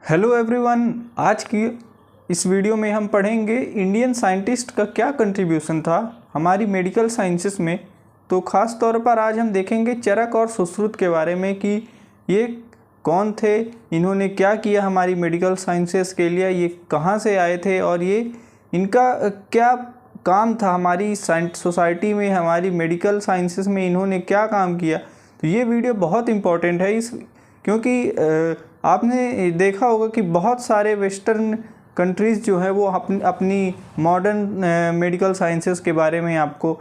Hello everyone. आज की इस वीडियो में हम पढ़ेंगे इंडियन साइंटिस्ट का क्या कंट्रीब्यूशन था हमारी मेडिकल साइंसेस में। तो ख़ास तौर पर आज हम देखेंगे चरक और सुश्रुत के बारे में कि ये कौन थे, इन्होंने क्या किया हमारी मेडिकल साइंसेस के लिए, ये कहाँ से आए थे और ये इनका क्या काम था हमारी सोसाइटी में, हमारी मेडिकल साइंसेस में इन्होंने क्या काम किया। तो ये वीडियो बहुत इम्पॉर्टेंट है क्योंकि आपने देखा होगा कि बहुत सारे वेस्टर्न कंट्रीज़ जो है वो अपनी मॉडर्न मेडिकल साइंसेस के बारे में आपको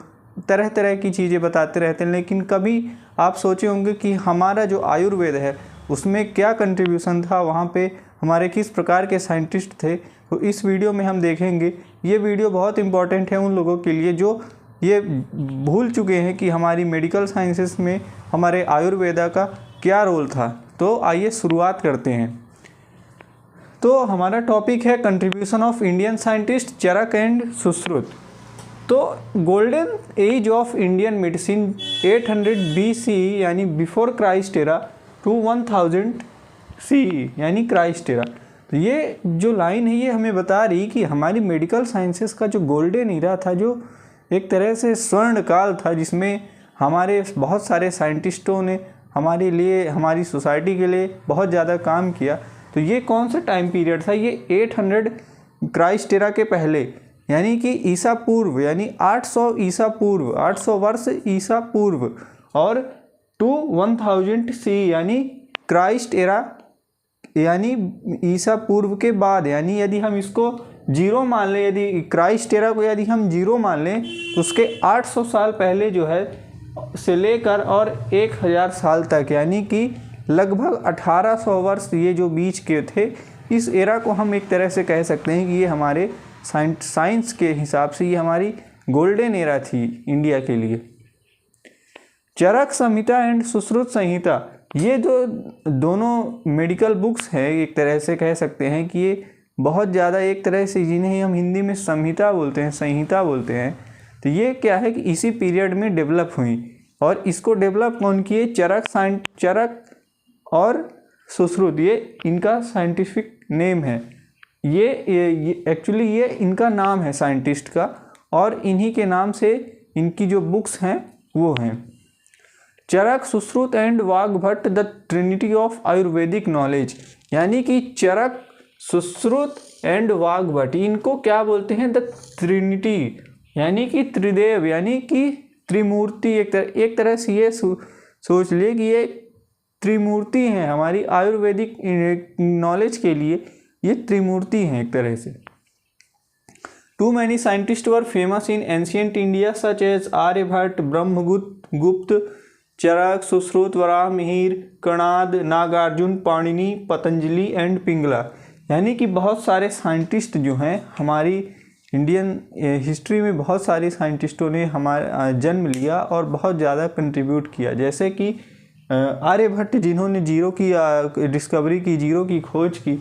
तरह तरह की चीज़ें बताते रहते हैं, लेकिन कभी आप सोचे होंगे कि हमारा जो आयुर्वेद है उसमें क्या कंट्रीब्यूशन था, वहाँ पे हमारे किस प्रकार के साइंटिस्ट थे। तो इस वीडियो में हम देखेंगे। ये वीडियो बहुत इम्पॉर्टेंट है उन लोगों के लिए जो ये भूल चुके हैं कि हमारी मेडिकल साइंसेस में हमारे आयुर्वेदा का क्या रोल था। तो आइए शुरुआत करते हैं। तो हमारा टॉपिक है contribution of Indian scientist Charak and Sushruta. तो golden age of Indian medicine 800 BC यानी before Christ era to 1000 CE यानी क्राइस्ट एरा। तो ये जो लाइन है ये हमें बता रही कि हमारी मेडिकल साइंसेस का जो गोल्डन एरा था, जो एक तरह से स्वर्ण काल था, जिसमें हमारे बहुत सारे साइंटिस्टों ने हमारे लिए, हमारी सोसाइटी के लिए बहुत ज़्यादा काम किया। तो ये कौन सा टाइम पीरियड था? ये 800 क्राइस्ट एरा के पहले यानी कि ईसा पूर्व, यानी 800 ईसा पूर्व, 800 वर्ष ईसा पूर्व, और टू 1000 CE यानी क्राइस्ट एरा यानी ईसा पूर्व के बाद। यानी यदि हम इसको जीरो मान लें, यदि क्राइस्ट एरा को यदि हम जीरो मान लें तो उसके 800 साल पहले जो है से लेकर और 1000 साल तक, यानी कि लगभग 1800 वर्ष ये जो बीच के थे, इस एरा को हम एक तरह से कह सकते हैं कि ये हमारे साइंस के हिसाब से ये हमारी गोल्डन एरा थी इंडिया के लिए। चरक संहिता एंड सुश्रुत संहिता, ये जो दोनों मेडिकल बुक्स हैं, एक तरह से कह सकते हैं कि ये बहुत ज़्यादा, एक तरह से जिन्हें हम हिंदी में संहिता बोलते हैं, संहिता बोलते हैं, तो ये क्या है कि इसी पीरियड में डेवलप हुई। और इसको डेवलप कौन किए? चरक और सुश्रुत, ये इनका साइंटिफिक नेम है। ये एक्चुअली ये इनका नाम है साइंटिस्ट का, और इन्हीं के नाम से इनकी जो बुक्स हैं वो हैं Charak, Sushruta and Vagbhata the trinity of Ayurvedic knowledge. यानी कि चरक, सुश्रुत एंड वाग्भट, इनको क्या बोलते हैं? द ट्रिनिटी, यानी कि त्रिदेव, यानी कि त्रिमूर्ति। एक तरह से ये सोच लिए कि ये त्रिमूर्ति हैं हमारी आयुर्वेदिक नॉलेज के लिए, ये त्रिमूर्ति हैं एक तरह से। Too many scientist were famous in ancient India such as Aryabhata, Brahmagupta, Charaka, Sushruta, Varahamihira, Kanada, Nagarjuna, Panini, Patanjali and Pingala. यानी कि बहुत सारे साइंटिस्ट जो हैं हमारी इंडियन हिस्ट्री में, बहुत सारे साइंटिस्टों ने हमारा जन्म लिया और बहुत ज़्यादा कंट्रीब्यूट किया। जैसे कि आर्यभट्ट जिन्होंने जीरो की डिस्कवरी की, जीरो की खोज की,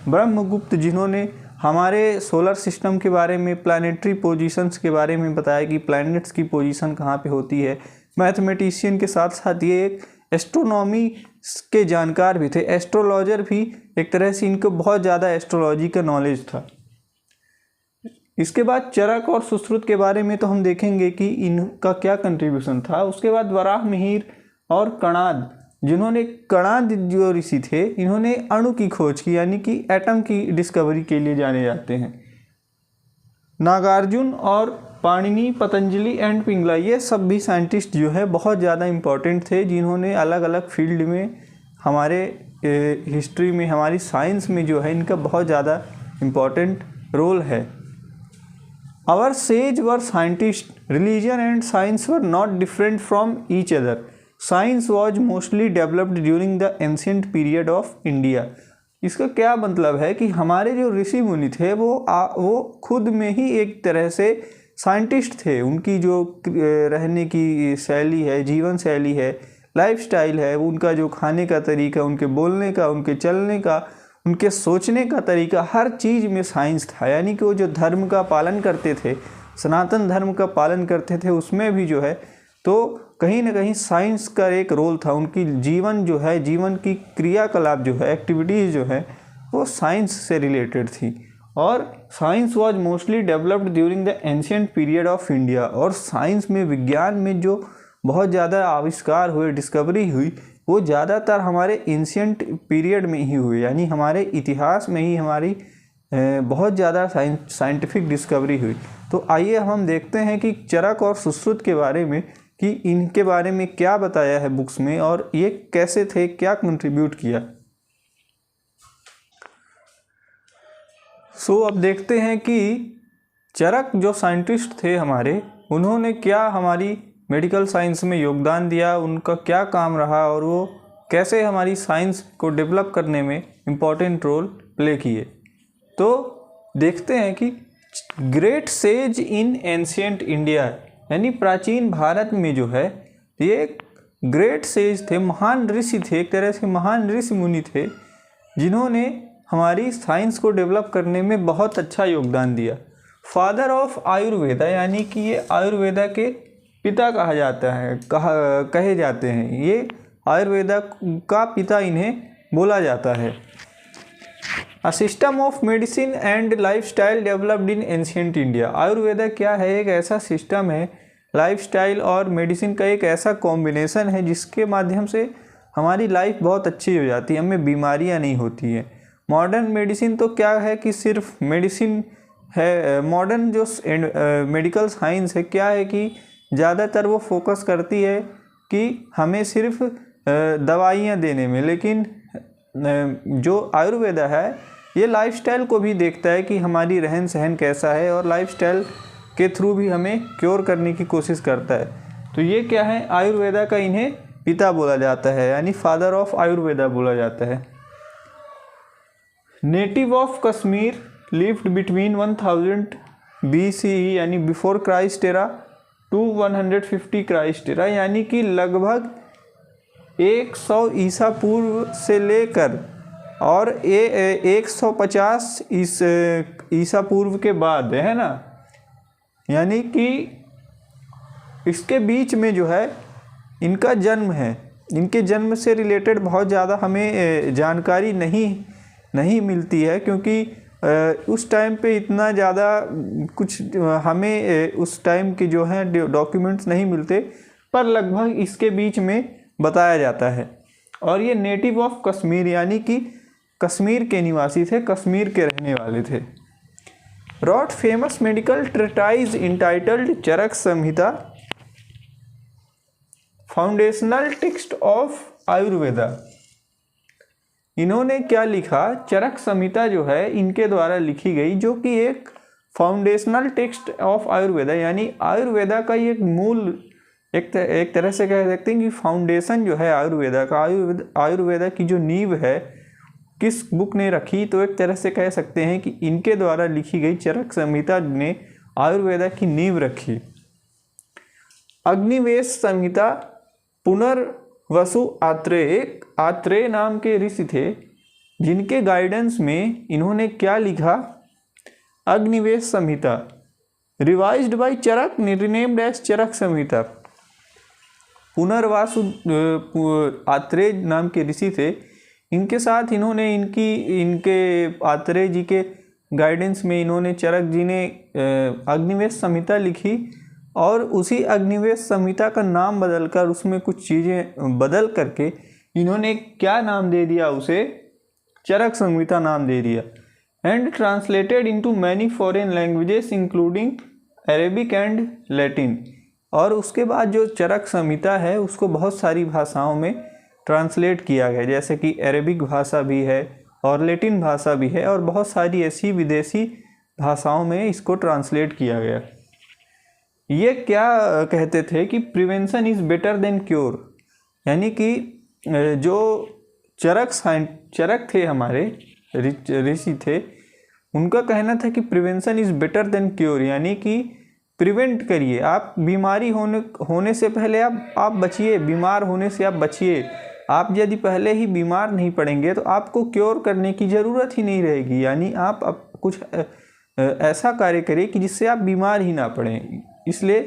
ब्रह्मगुप्त जिन्होंने हमारे सोलर सिस्टम के बारे में, प्लानिटरी पोजीशंस के बारे में बताया कि प्लैनेट्स की पोजीशन कहाँ पे होती है। मैथमेटिशियन के साथ साथ ये एक एस्ट्रोनॉमी के जानकार भी थे, एस्ट्रोलॉजर भी, एक तरह से इनको बहुत ज़्यादा एस्ट्रोलॉजी का नॉलेज था। इसके बाद चरक और सुश्रुत के बारे में तो हम देखेंगे कि इनका क्या कंट्रीब्यूशन था। उसके बाद वराहमिहिर और कणाद, जिन्होंने, कणाद जो ऋषि थे, इन्होंने अणु की खोज की, यानी कि एटम की डिस्कवरी के लिए जाने जाते हैं। नागार्जुन और पाणिनि, पतंजलि एंड पिंगला, ये सब भी साइंटिस्ट जो है बहुत ज़्यादा इम्पोर्टेंट थे, जिन्होंने अलग अलग फील्ड में हमारे हिस्ट्री में, हमारी साइंस में जो है इनका बहुत ज़्यादा इम्पोर्टेंट रोल है। Our sage were scientists. Religion and science were not different from each other. Science was mostly developed during the ancient period of India. इसका क्या मतलब है कि हमारे जो ऋषि मुनि थे वो खुद में ही एक तरह से साइंटिस्ट थे। उनकी जो रहने की शैली है, जीवन शैली है, लाइफस्टाइल है, उनका जो खाने का तरीका, उनके बोलने का, उनके चलने का, उनके सोचने का तरीका, हर चीज़ में साइंस था। यानी कि वो जो धर्म का पालन करते थे, सनातन धर्म का पालन करते थे, उसमें भी जो है तो कहीं ना कहीं साइंस का एक रोल था। उनकी जीवन जो है, जीवन की क्रियाकलाप जो है, एक्टिविटीज़ जो है, वो साइंस से रिलेटेड थी और science was mostly developed during the ancient period of India. और साइंस में, विज्ञान में जो बहुत ज़्यादा आविष्कार हुए, डिस्कवरी हुई, वो ज़्यादातर हमारे एंशियंट पीरियड में ही हुए, यानी हमारे इतिहास में ही हमारी बहुत ज़्यादा साइंटिफिक डिस्कवरी हुई। तो आइए हम देखते हैं कि चरक और सुश्रुत के बारे में, कि इनके बारे में क्या बताया है बुक्स में और ये कैसे थे, क्या कंट्रीब्यूट किया। अब देखते हैं कि चरक जो साइंटिस्ट थे हमारे, उन्होंने क्या हमारी मेडिकल साइंस में योगदान दिया, उनका क्या काम रहा और वो कैसे हमारी साइंस को डेवलप करने में इम्पोर्टेंट रोल प्ले किए। तो देखते हैं कि great says in ancient India, यानी प्राचीन भारत में जो है ये ग्रेट सेज थे, महान ऋषि थे, एक तरह से महान ऋषि मुनि थे, जिन्होंने हमारी साइंस को डेवलप करने में बहुत अच्छा योगदान दिया। फादर ऑफ आयुर्वेदा, यानी कि ये आयुर्वेदा के पिता कहा जाता है, कहे जाते हैं, ये आयुर्वेदा का पिता इन्हें बोला जाता है। अ system of medicine and lifestyle developed in ancient India. Ayurveda क्या है? एक ऐसा सिस्टम है, लाइफस्टाइल और मेडिसिन का एक ऐसा कॉम्बिनेशन है जिसके माध्यम से हमारी लाइफ बहुत अच्छी हो जाती है, हमें बीमारियां नहीं होती हैं। मॉडर्न मेडिसिन तो क्या है कि सिर्फ मेडिसिन है। मॉडर्न जो मेडिकल साइंस है क्या है कि ज़्यादातर वो फोकस करती है कि हमें सिर्फ दवाइयाँ देने में, लेकिन जो आयुर्वेदा है ये लाइफस्टाइल को भी देखता है कि हमारी रहन सहन कैसा है और लाइफस्टाइल के थ्रू भी हमें क्योर करने की कोशिश करता है। तो ये क्या है? आयुर्वेदा का इन्हें पिता बोला जाता है, यानी फादर ऑफ आयुर्वेदा बोला जाता है। Native of Kashmir lived between 1000 BCE, यानी before Christ era, to 150 Christ era, यानी कि लगभग 100 ईसा पूर्व से लेकर और 150 ईसा पूर्व के बाद, है ना, यानी कि इसके बीच में जो है इनका जन्म है। इनके जन्म से रिलेटेड बहुत ज़्यादा हमें जानकारी नहीं मिलती है, क्योंकि उस टाइम पे इतना ज़्यादा कुछ हमें उस टाइम के जो हैं डॉक्यूमेंट्स नहीं मिलते, पर लगभग इसके बीच में बताया जाता है। और ये नेटिव ऑफ कश्मीर, यानी कि कश्मीर के निवासी थे, कश्मीर के रहने वाले थे। Wrote famous medical treatise entitled Charaka Samhita, foundational text of Ayurveda. इन्होंने क्या लिखा? चरक संहिता जो है इनके द्वारा लिखी गई, जो कि एक फाउंडेशनल टेक्स्ट ऑफ आयुर्वेदा, यानी आयुर्वेदा का एक मूल, एक तरह से कह सकते हैं कि फाउंडेशन जो है आयुर्वेदा का, आयुर्वेदा की जो नींव है, किस बुक ने रखी? तो एक तरह से कह सकते हैं कि इनके द्वारा लिखी गई चरक संहिता ने आयुर्वेदा की नींव रखी। अग्निवेश संहिता, पुनर्वसु आत्रेय नाम के ऋषि थे, जिनके गाइडेंस में इन्होंने क्या लिखा? अग्निवेश संहिता, रिवाइज्ड बाय चरक, रिनेम्ड एज चरक संहिता। पुनर्वासु आत्रेय नाम के ऋषि थे, इनके साथ इन्होंने इनके आत्रेय जी के गाइडेंस में इन्होंने, चरक जी ने अग्निवेश संहिता लिखी और उसी अग्निवेश संहिता का नाम बदलकर, उसमें कुछ चीज़ें बदल करके इन्होंने क्या नाम दे दिया? उसे चरक संहिता नाम दे दिया। And translated into many foreign languages including Arabic and Latin. और उसके बाद जो चरक संहिता है उसको बहुत सारी भाषाओं में ट्रांसलेट किया गया, जैसे कि अरेबिक भाषा भी है और लैटिन भाषा भी है, और बहुत सारी ऐसी विदेशी भाषाओं में इसको ट्रांसलेट किया गया। ये क्या कहते थे कि prevention is better than cure, यानी कि जो चरक थे, हमारे ऋषि थे, उनका कहना था कि prevention is better than cure, यानी कि प्रिवेंट करिए, आप बीमारी होने से पहले आप बचिए, बीमार होने से आप बचिए। आप यदि पहले ही बीमार नहीं पड़ेंगे तो आपको क्योर करने की ज़रूरत ही नहीं रहेगी, यानी आप कुछ ऐसा कार्य करिए कि जिससे आप बीमार ही ना पड़ें। इसलिए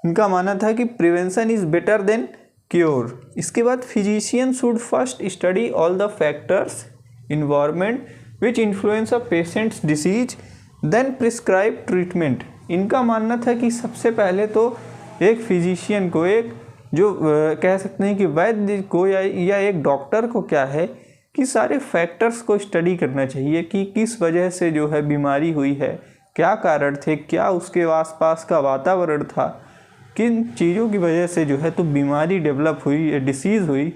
इनका मानना था कि prevention is better than cure. इसके बाद physician should first study all the factors, environment, which influence a patient's disease then prescribe treatment. इनका मानना था कि सबसे पहले तो एक फिजिशियन को, एक जो कह सकते हैं कि वैद्य को या एक डॉक्टर को क्या है कि सारे फैक्टर्स को स्टडी करना चाहिए कि किस वजह से जो है बीमारी हुई है, क्या कारण थे, क्या उसके आसपास का वातावरण था, किन चीज़ों की वजह से जो है तो बीमारी डेवलप हुई, डिसीज़ हुई।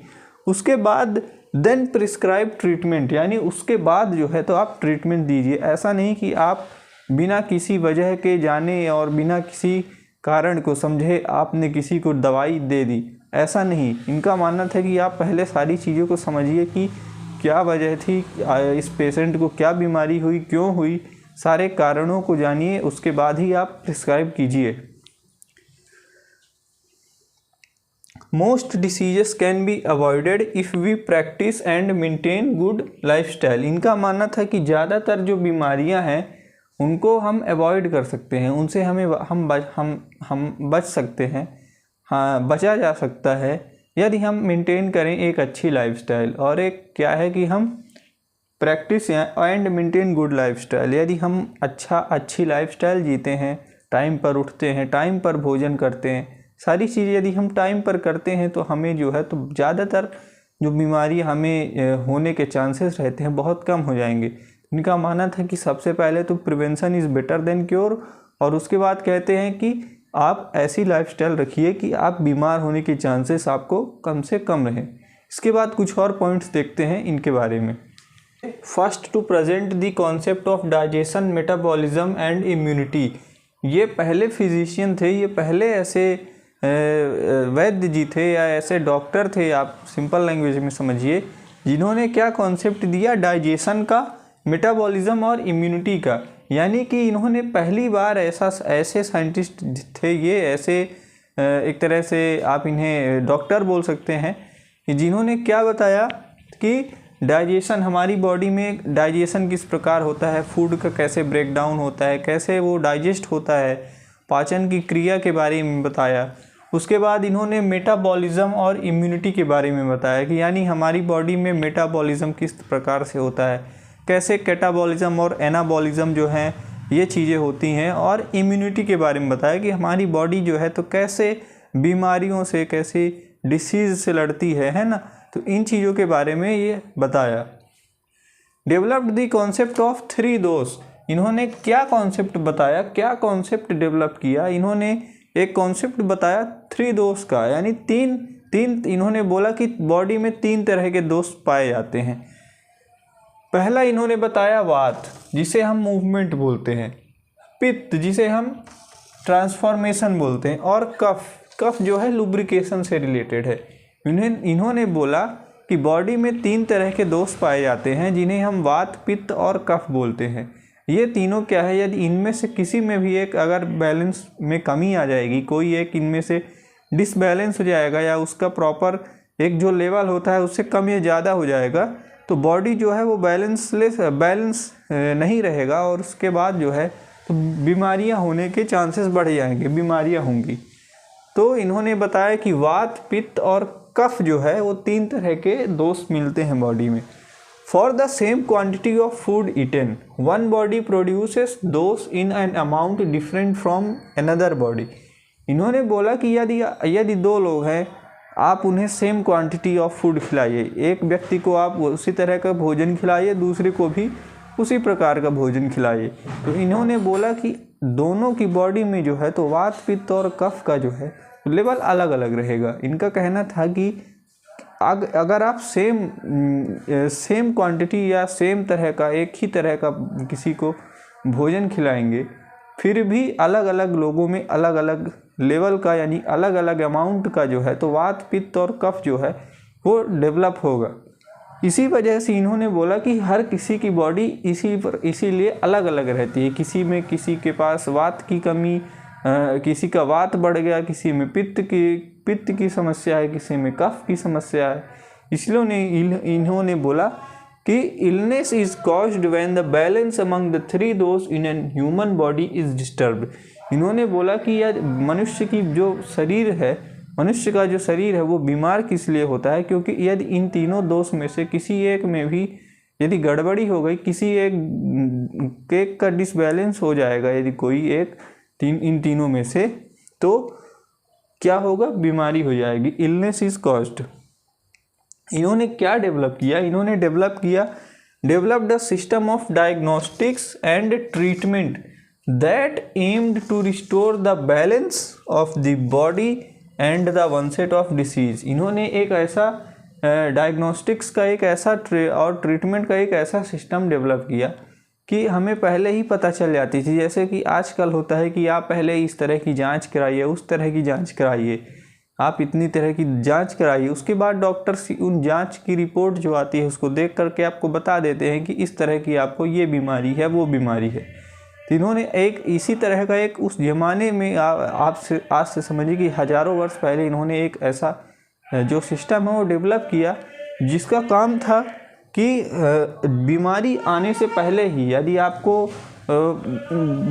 उसके बाद देन प्रिस्क्राइब ट्रीटमेंट, यानी उसके बाद जो है तो आप ट्रीटमेंट दीजिए। ऐसा नहीं कि आप बिना किसी वजह के जाने और बिना किसी कारण को समझे आपने किसी को दवाई दे दी, ऐसा नहीं। इनका मानना था कि आप पहले सारी चीज़ों को समझिए कि क्या वजह थी, इस पेशेंट को क्या बीमारी हुई, क्यों हुई, सारे कारणों को जानिए, उसके बाद ही आप प्रिस्क्राइब कीजिए। Most diseases can be avoided if we practice and maintain good lifestyle. इनका मानना था कि ज़्यादातर जो बीमारियां हैं उनको हम अवॉइड कर सकते हैं, उनसे हम बच सकते हैं, हाँ बचा जा सकता है यदि हम मेंटेन करें एक अच्छी लाइफस्टाइल। और एक क्या है कि हम practice and maintain good lifestyle, यदि हम अच्छी लाइफस्टाइल जीते हैं, टाइम पर उठते हैं, टाइम पर भोजन करते हैं, सारी चीज़ें यदि हम टाइम पर करते हैं तो हमें जो है तो ज़्यादातर जो बीमारी हमें होने के चांसेस रहते हैं बहुत कम हो जाएंगे। इनका मानना था कि सबसे पहले तो prevention is better than cure, और उसके बाद कहते हैं कि आप ऐसी लाइफस्टाइल रखिए कि आप बीमार होने के चांसेस आपको कम से कम रहें। इसके बाद कुछ और पॉइंट्स देखते हैं इनके बारे में। First to present the concept of digestion, metabolism and immunity. ये पहले फिजिशियन थे, ये पहले ऐसे वैद्य जी थे या ऐसे डॉक्टर थे, आप सिंपल लैंग्वेज में समझिए, जिन्होंने क्या कॉन्सेप्ट दिया, डाइजेशन का, मेटाबॉलिज्म और इम्यूनिटी का। यानी कि इन्होंने पहली बार ऐसे साइंटिस्ट थे, ये ऐसे एक तरह से आप इन्हें डॉक्टर बोल सकते हैं, कि जिन्होंने क्या बताया कि डाइजेशन, हमारी बॉडी में डाइजेशन किस प्रकार होता है, फूड का कैसे ब्रेक डाउन होता है, कैसे वो डाइजेस्ट होता है, पाचन की क्रिया के बारे में बताया। उसके बाद इन्होंने मेटाबॉलिज्म और इम्यूनिटी के बारे में बताया कि यानी हमारी बॉडी में मेटाबॉलिज्म किस प्रकार से होता है, कैसे कैटाबॉलिज्म और एनाबॉलिज्म जो हैं ये चीज़ें होती हैं, और इम्यूनिटी के बारे में बताया कि हमारी बॉडी जो है तो कैसे बीमारियों से, कैसे डिसीज़ से लड़ती है ना। तो इन चीज़ों के बारे में ये बताया। डेवलप्ड द कॉन्सेप्ट ऑफ 3 दोष। इन्होंने क्या कॉन्सेप्ट बताया, क्या कॉन्सेप्ट डेवलप किया, इन्होंने एक कॉन्सेप्ट बताया 3 दोष का, यानी तीन इन्होंने बोला कि बॉडी में 3 तरह के दोष पाए जाते हैं। पहला इन्होंने बताया वात, जिसे हम मूवमेंट बोलते हैं, पित्त जिसे हम ट्रांसफॉर्मेशन बोलते हैं, और कफ जो है लुब्रिकेशन से रिलेटेड है। इन्होंने बोला कि बॉडी में 3 तरह के दोष पाए जाते हैं, जिन्हें हम वात, पित्त और कफ बोलते हैं। ये तीनों क्या है, यदि इनमें से किसी में भी एक अगर बैलेंस में कमी आ जाएगी, कोई एक इनमें से डिसबैलेंस हो जाएगा, या उसका प्रॉपर एक जो लेवल होता है उससे कम या ज़्यादा हो जाएगा, तो बॉडी जो है वो बैलेंस नहीं रहेगा, और उसके बाद जो है तो बीमारियां होने के चांसेस बढ़ जाएंगे, बीमारियां होंगी। तो इन्होंने बताया कि वात, पित्त और कफ जो है वो 3 तरह के दोष मिलते हैं बॉडी में। For the same quantity of food eaten, one body produces dosha in an amount different from another body. इन्होंने बोला कि यदि 2 लोग हैं, आप उन्हें सेम क्वांटिटी ऑफ फूड खिलाइए, एक व्यक्ति को आप उसी तरह का भोजन खिलाइए, दूसरे को भी उसी प्रकार का भोजन खिलाइए। तो इन्होंने बोला कि दोनों की बॉडी में जो है तो वात, पित्त और कफ का जो है लेवल अलग अलग रहेगा। इनका कहना था कि अगर आप सेम क्वांटिटी या सेम तरह का, एक ही तरह का किसी को भोजन खिलाएंगे, फिर भी अलग अलग लोगों में अलग अलग लेवल का, यानी अलग अलग अमाउंट का जो है तो वात, पित्त और कफ जो है वो डेवलप होगा। इसी वजह से इन्होंने बोला कि हर किसी की बॉडी इसीलिए अलग अलग रहती है। किसी के पास वात की कमी, किसी का वात बढ़ गया, किसी में पित्त की समस्या है, किसी में कफ की समस्या है। इसलिए इन्होंने बोला कि illness is caused when the balance among the 3 दोष in an human body is disturbed. इन्होंने बोला कि यार मनुष्य का जो शरीर है वो बीमार किस लिए होता है, क्योंकि यदि इन तीनों दोष में से किसी एक में भी यदि गड़बड़ी हो गई, किसी एक केक का डिसबैलेंस हो जाएगा यदि कोई एक इन तीनों में से, तो क्या होगा, बीमारी हो जाएगी। Illness is caused. इन्होंने क्या डेवलप किया, इन्होंने developed a system of diagnostics and treatment that aimed to restore the balance of the body and the onset of disease. इन्होंने एक ऐसा डायग्नोस्टिक्स का एक ऐसा और ट्रीटमेंट का एक ऐसा सिस्टम डेवलप किया कि हमें पहले ही पता चल जाती थी। जैसे कि आजकल होता है कि आप पहले इस तरह की जांच कराइए, उस तरह की जांच कराइए, आप इतनी तरह की जांच कराइए, उसके बाद डॉक्टर उन जांच की रिपोर्ट जो आती है उसको देख करके आपको बता देते हैं कि इस तरह की आपको ये बीमारी है, वो बीमारी है। तो इन्होंने एक इसी तरह का एक उस ज़माने में आपसे आज से समझिए कि हज़ारों वर्ष पहले इन्होंने एक ऐसा जो सिस्टम है वो डेवलप किया, जिसका काम था कि बीमारी आने से पहले ही, यदि आपको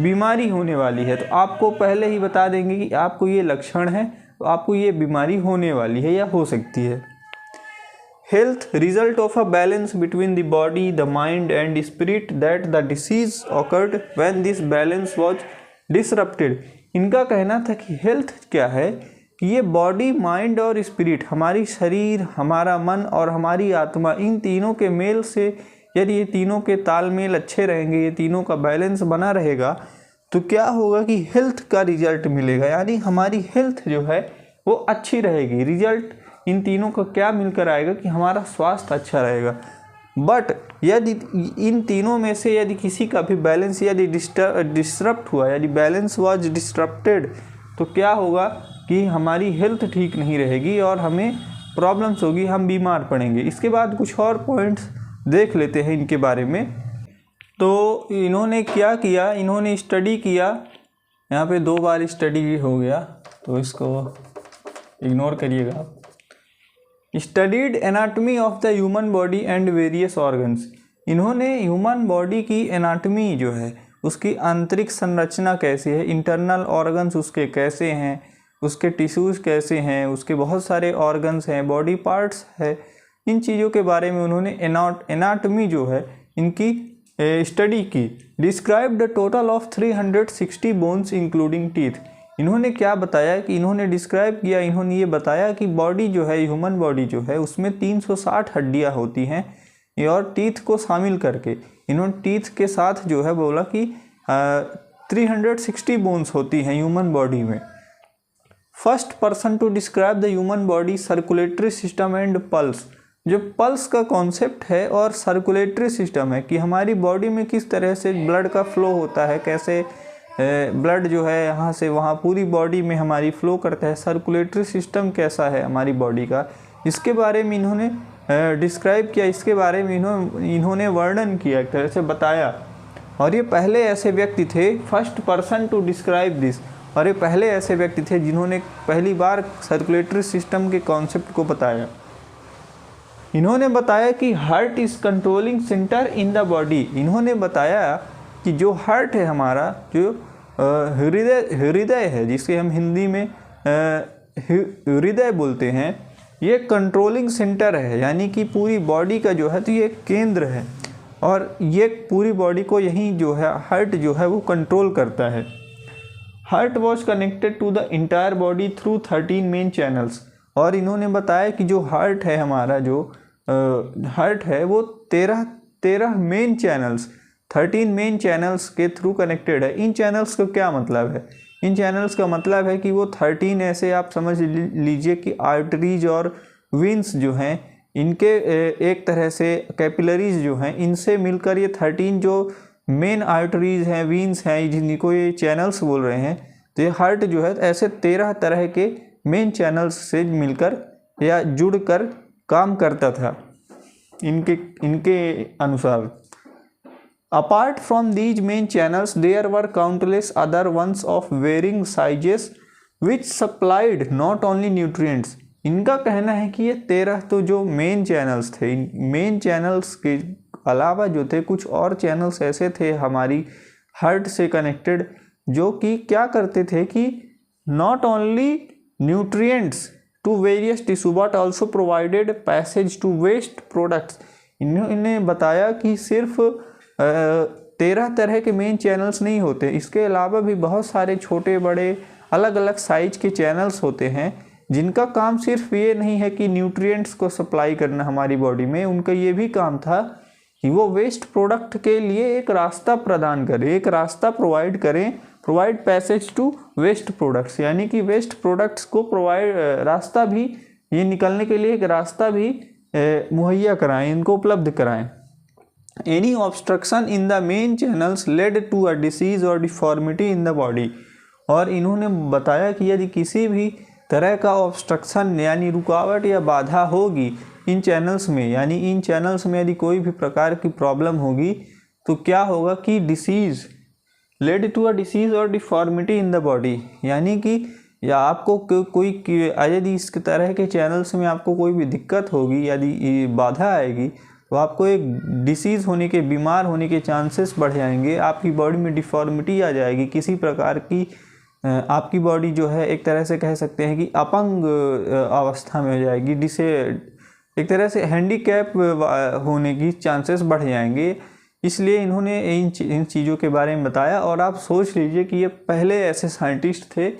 बीमारी होने वाली है तो आपको पहले ही बता देंगे कि आपको ये लक्षण है, तो आपको ये बीमारी होने वाली है या हो सकती है। Health result of a balance between the body, the mind and spirit that the disease awkward when this balance was disrupted. इनका कहना था कि हेल्थ क्या है कि ये बॉडी, माइंड और स्पिरिट, हमारी शरीर, हमारा मन और हमारी आत्मा, इन तीनों के मेल से यदि ये तीनों के तालमेल अच्छे रहेंगे, ये तीनों का बैलेंस बना रहेगा, तो क्या होगा कि हेल्थ का रिजल्ट मिलेगा, यानी हमारी हेल्थ जो है वो अच्छी रहेगी। रिजल्ट इन तीनों का क्या मिलकर आएगा कि हमारा स्वास्थ्य अच्छा रहेगा। बट यदि इन तीनों में से यदि किसी का भी बैलेंस यदि डिस्टर्ब हुआ, यदि बैलेंस वाज डिस्टर्प्टेड, तो क्या होगा कि हमारी हेल्थ ठीक नहीं रहेगी और हमें प्रॉब्लम्स होगी, हम बीमार पड़ेंगे। इसके बाद कुछ और पॉइंट्स देख लेते हैं इनके बारे में। तो इन्होंने क्या किया, इन्होंने स्टडी किया, यहाँ पे 2 बार स्टडी हो गया तो इसको इग्नोर करिएगा। Studied anatomy of the human body and various organs. इन्होंने ह्यूमन बॉडी की एनाटमी जो है, उसकी आंतरिक संरचना कैसी है, इंटरनल ऑर्गन्स उसके कैसे हैं, उसके टिश्यूज़ कैसे हैं, उसके बहुत सारे ऑर्गन्स हैं, बॉडी पार्ट्स है, इन चीज़ों के बारे में उन्होंने एनाटमी जो है इनकी स्टडी की। Describe the total of 360 bones including teeth. इन्होंने क्या बताया कि इन्होंने डिस्क्राइब किया, इन्होंने ये बताया कि बॉडी जो है, ह्यूमन बॉडी जो है, उसमें 360 हड्डियाँ होती हैं और टीथ को शामिल करके इन्होंने टीथ के साथ जो है बोला कि 360 बोन्स होती हैं ह्यूमन बॉडी में। First person to describe the human body, circulatory system and pulse. जो पल्स का कॉन्सेप्ट है और सर्कुलेटरी सिस्टम है कि हमारी बॉडी में किस तरह से ब्लड का फ्लो होता है, कैसे ब्लड जो है यहाँ से वहाँ पूरी बॉडी में हमारी फ्लो करता है, सर्कुलेटरी सिस्टम कैसा है हमारी बॉडी का, इसके बारे में इन्होंने डिस्क्राइब किया, इसके बारे में इन्होंने वर्णन किया, एक तरह से बताया। और ये पहले ऐसे व्यक्ति थे, first person to describe this, और ये पहले ऐसे व्यक्ति थे जिन्होंने पहली बार सर्कुलेटरी सिस्टम के कॉन्सेप्ट को बताया। इन्होंने बताया कि heart is controlling centre in the body. इन्होंने बताया कि जो हार्ट है हमारा, जो हृदय है, जिसके हम हिंदी में हृदय बोलते हैं, ये कंट्रोलिंग सेंटर है, यानी कि पूरी बॉडी का जो है तो ये केंद्र है और ये पूरी बॉडी को यहीं जो है हार्ट जो है वो कंट्रोल करता है। Heart was connected to the entire body through 13 main channels. और इन्होंने बताया कि जो हार्ट है हमारा, जो हार्ट है वो 13 मेन चैनल्स, 13 मेन चैनल्स के थ्रू कनेक्टेड है। इन चैनल्स का क्या मतलब है? इन चैनल्स का मतलब है कि वो 13 ऐसे आप समझ लीजिए कि आर्टरीज और वेन्स जो हैं, इनके एक तरह से कैपिलरीज जो हैं, इनसे मिलकर ये 13 जो मेन आर्टरीज हैं, वेन्स हैं, जिनको ये चैनल्स बोल रहे हैं, तो ये हार्ट जो है ऐसे 13 तरह के मेन चैनल्स से मिलकर या जुड़कर काम करता था इनके अनुसार। Apart from these main channels there were countless other ones of varying sizes which supplied not only nutrients. इनका कहना है कि ये 13 तो जो मेन चैनल्स थे, इन मेन चैनल्स के अलावा जो थे कुछ और चैनल्स ऐसे थे हमारी हार्ट से कनेक्टेड, जो कि क्या करते थे कि not only nutrients to various tissue but also provided passage to waste products. इन्होंने बताया कि सिर्फ 13 तरह के मेन चैनल्स नहीं होते, इसके अलावा भी बहुत सारे छोटे बड़े अलग अलग साइज के चैनल्स होते हैं जिनका काम सिर्फ ये नहीं है कि न्यूट्रिएंट्स को सप्लाई करना हमारी बॉडी में। उनका ये भी काम था कि वो वेस्ट प्रोडक्ट के लिए एक रास्ता प्रदान करें, एक रास्ता प्रोवाइड करें, provide passage to waste products, यानी कि वेस्ट प्रोडक्ट्स को रास्ता भी, ये निकलने के लिए एक रास्ता भी मुहैया कराएं, इनको उपलब्ध कराएं। Any obstruction in the main channels led to a disease और डिफॉर्मिटी इन द बॉडी। और इन्होंने बताया कि यदि किसी भी तरह का ऑब्स्ट्रक्शन यानी रुकावट या बाधा होगी इन चैनल्स में, यानी इन चैनल्स में यदि कोई भी प्रकार की प्रॉब्लम होगी तो क्या होगा कि disease led to a disease और डिफॉर्मिटी इन द बॉडी, यानी कि या आपको कोई यदि इस तरह के चैनल्स में आपको कोई भी दिक्कत होगी, यदि बाधा आएगी तो आपको एक डिसीज़ होने के, बीमार होने के चांसेस बढ़ जाएंगे, आपकी बॉडी में डिफॉर्मिटी आ जाएगी, किसी प्रकार की आपकी बॉडी जो है एक तरह से कह सकते हैं कि अपंग अवस्था में हो जाएगी, जिसे एक तरह से हैंडीकैप होने की चांसेस बढ़ जाएंगे। इसलिए इन्होंने इन चीज़ों के बारे में बताया। और आप सोच लीजिए कि ये पहले ऐसे साइंटिस्ट थे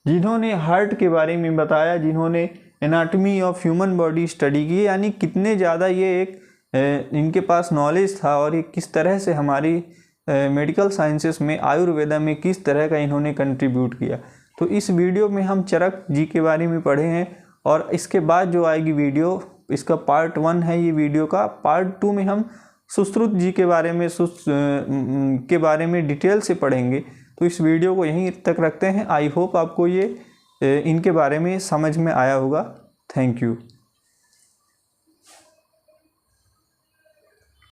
जिन्होंने हार्ट के बारे में बताया, जिन्होंने anatomy of human body study की, यानी कितने ज़्यादा ये एक इनके पास नॉलेज था और ये किस तरह से हमारी मेडिकल साइंसेस में, आयुर्वेदा में किस तरह का इन्होंने कंट्रीब्यूट किया। तो इस वीडियो में हम चरक जी के बारे में पढ़े हैं और इसके बाद जो आएगी वीडियो, इसका पार्ट 1 है ये वीडियो का। पार्ट 2 में हम सुश्रुत जी के बारे में डिटेल से पढ़ेंगे। तो इस वीडियो को यहीं तक रखते हैं। आई होप आपको ये इनके बारे में समझ में आया होगा। Thank you.